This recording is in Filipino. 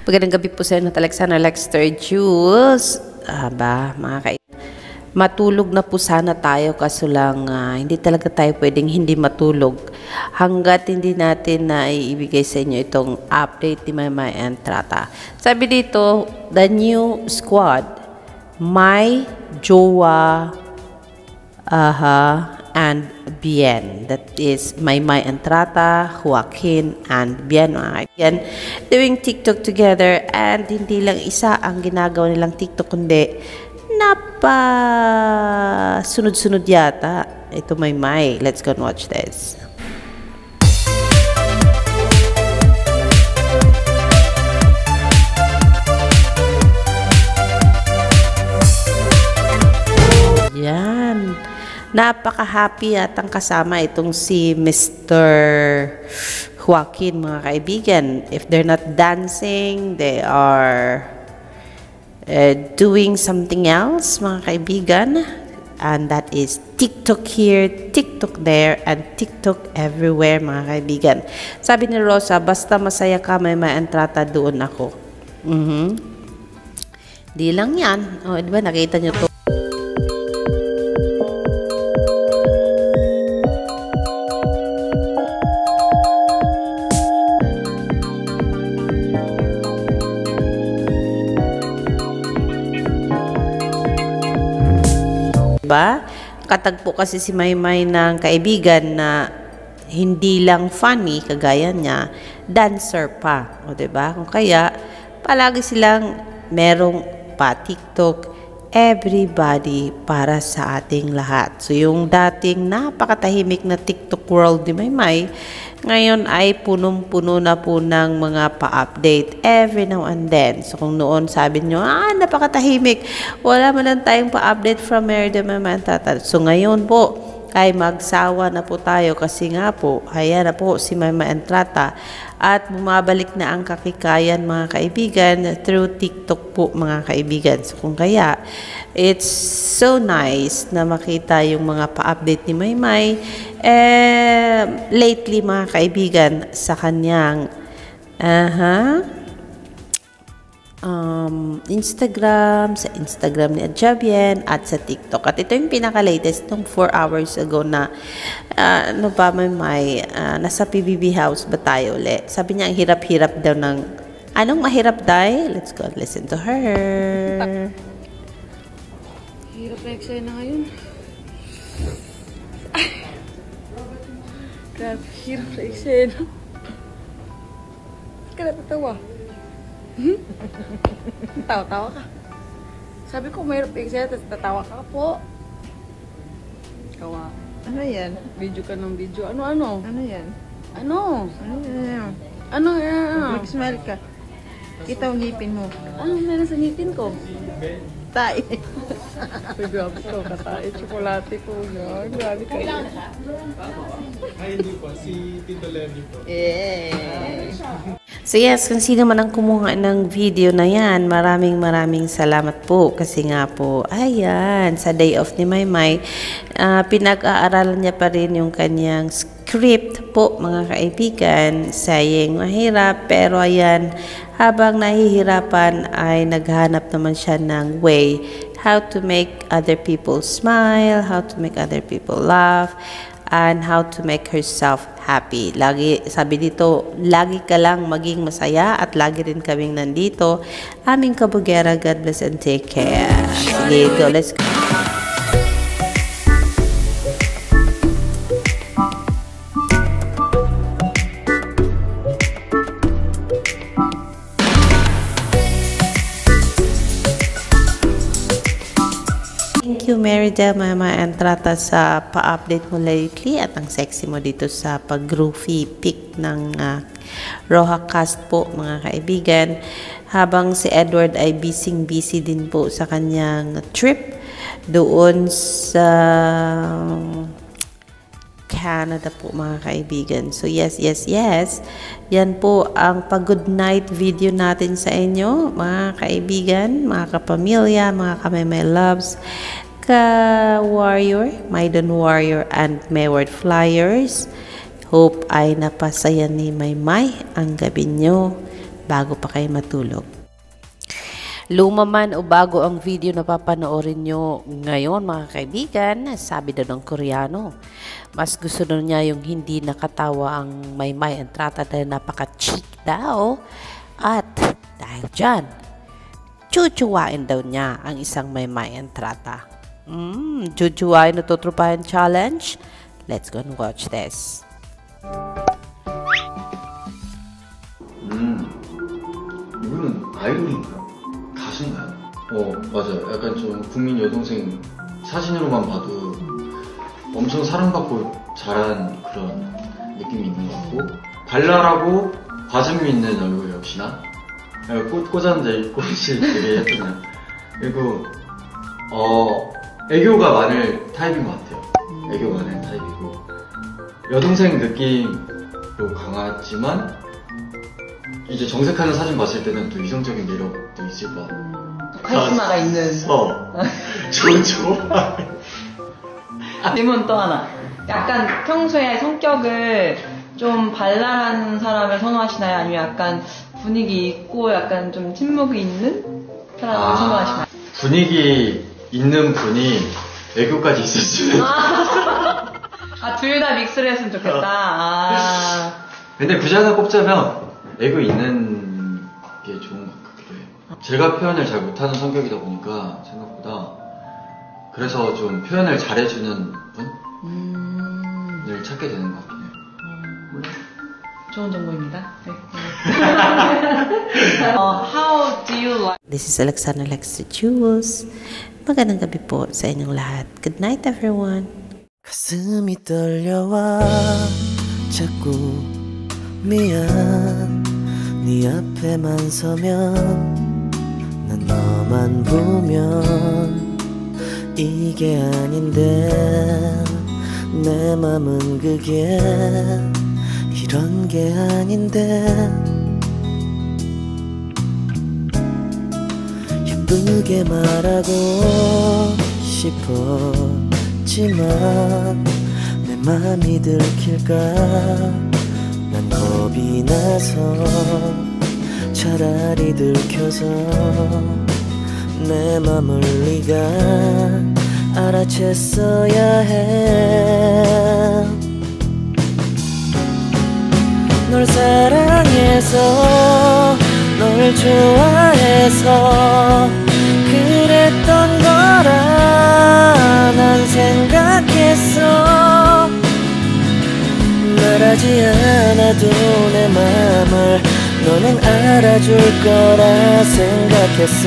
Magandang gabi po sa inyo, Alexander Lexter Jules. Matulog na po sana tayo kaso lang hindi talaga tayo pwedeng hindi matulog hanggat hindi natin na iibigay sa inyo itong update ni Maymay Entrata. Sabi dito, the new squad, May, Jowa, and Bien. That is Maymay Entrata, Joaquin, and Bien. Yan, doing TikTok together, and hindi lang isa ang ginagawa nilang TikTok, kundi sunod-sunod yata. Ito Maymay. Let's go and watch this. Yan. Napaka-happy at ang kasama itong si Mr. Joaquin, mga kaibigan. If they're not dancing, they are doing something else, mga kaibigan. And that is TikTok here, TikTok there, and TikTok everywhere, mga kaibigan. Sabi ni Rosa, basta masaya ka, Maymay Entrata, doon ako. Di lang yan. O, diba, nakita nyo to. Diba? Katagpo kasi si Maymay ng kaibigan na hindi lang funny, kagaya niya, dancer pa. O diba? Kung kaya, palagi silang merong pa-TikTok, everybody para sa ating lahat. So, yung dating napakatahimik na TikTok world ni Maymay, ngayon ay punong-puno na po ng mga pa-update every now and then. So, kung noon sabi nyo, napakatahimik, wala man lang tayong pa-update from Merida Maymay Entrata. So, ngayon po, ay magsawa na po tayo kasi nga po, ayan na po si Maymay Entrata at bumabalik na ang kakikayan, mga kaibigan, through TikTok po, mga kaibigan. So, kung kaya, it's so nice na makita yung mga pa-update ni Maymay lately, mga kaibigan, sa kanyang Instagram, sa Instagram ni Adjabian at sa TikTok. At ito yung pinaka-latest nung 4 hours ago na Maymay, nasa PBB house ba tayo ulit? Sabi niya ang hirap-hirap daw ng anong mahirap daw? Let's go and listen to her. Hirap na eksena ngayon. Grabe, hirap na eksena. Ba't ka napatawa? Tawa-tawa ka. Sabi ko, mayroon pa eksena, tapos tatawa ka po. Kawa. Ano yan? Video ka ng video. Ano? Ano yan? Ano? Ano yan? Ano yan? Mag-smile ka. Kita ang ngipin mo. Anong meron sa ngipin ko? Tay. Ay, grabe ko. Katay. Chocolate ko. Grabe kayo. Ay, hindi po. Si Tito Lenny po. So yes, kung sino man ang kumuha ng video na yan, maraming salamat po. Kasi nga po, ayan, sa day off ni Maymay, pinag-aaralan niya pa rin yung kanyang script po, mga kaibigan. Sayang mahirap, pero ayan, habang nahihirapan ay naghanap naman siya ng way how to make other people smile, how to make other people laugh, and how to make herself happy. Lagi, sabi dito, lagi ka lang maging masaya at lagi rin kaming nandito. Aming kabugera, God bless and take care. Sige, go, let's go. Thank you, Merida Maymay Entrata, sa pa-update mo lately at ang sexy mo dito sa pag-groovy pic ng Roja Cast po, mga kaibigan. Habang si Edward ay busy din po sa kanyang trip doon sa Canada po, mga kaibigan. So yes, yan po ang pag-good night video natin sa inyo, mga kaibigan, mga kapamilya, mga ka-Maymay loves, ka-warrior, Maydon Warrior, and Mayward Flyers. Hope ay napasaya ni Maymay ang gabi nyo. bago pa kayo matulog. Luma man o bago ang video na papanoorin nyo ngayon mga kaibigan, sabi daw ng Koreano, mas gusto daw niya yung hindi nakatawa ang Maymay Entrata dahil napaka-cheek daw. At dahil dyan, chuchuwain daw niya ang isang Maymay Entrata. Chuchuwain na tutrupahan challenge? Let's go and watch this. 이분은 아이돌인가요? 가수인가요? 맞아요. 약간 좀 국민 여동생 사진으로만 봐도 엄청 사랑받고 잘한 그런 느낌이 있는 것 같고, 발랄하고 과즙미 있는 얼굴 역시나 꽃 꽂았는데 꽃이 되게 예쁘네요. 그리고 애교가 많을 타입인 것 같아요. 애교 많은 타입이고 여동생 느낌도 강하지만 이제 정색하는 사진 봤을 때는 또 이성적인 매력도 있을 것 같아요. 카리스마가 있는. 좋아. 질문 또 하나. 약간 평소에 성격을 좀 발랄한 사람을 선호하시나요? 아니면 약간 분위기 있고 약간 좀 침묵이 있는 사람을 선호하시나요? 분위기 있는 분이 애교까지 있었으면. 둘 다 믹스를 했으면 좋겠다. 근데 굳이 하나 꼽자면 애교 있는 게 좋은 것 같기도 해요. 제가 표현을 잘 못하는 성격이다 보니까 생각보다, 그래서 좀 표현을 잘해주는 분을 찾게 되는 것 같긴 해요. 좋은 정보입니다. 네. How do you like? This is Alexander Lex Jules. Magandang gabi po sa inyong lahat. Good night everyone. 가슴이 떨려와 자꾸 미안 네 앞에만 서면 난 너만 보면 이게 아닌데 내 맘은 그게 이런 게 아닌데 예쁘게 말하고 싶었지만 내 맘이 들킬까 난 겁이 나서 차라리 들켜서 내 맘을 네가 알아챘어야 해 널 사랑해서 널 좋아해서 그랬던 거라 난 생각했어 말하지 않아도 내 맘을 너는 알아줄 거라 생각했어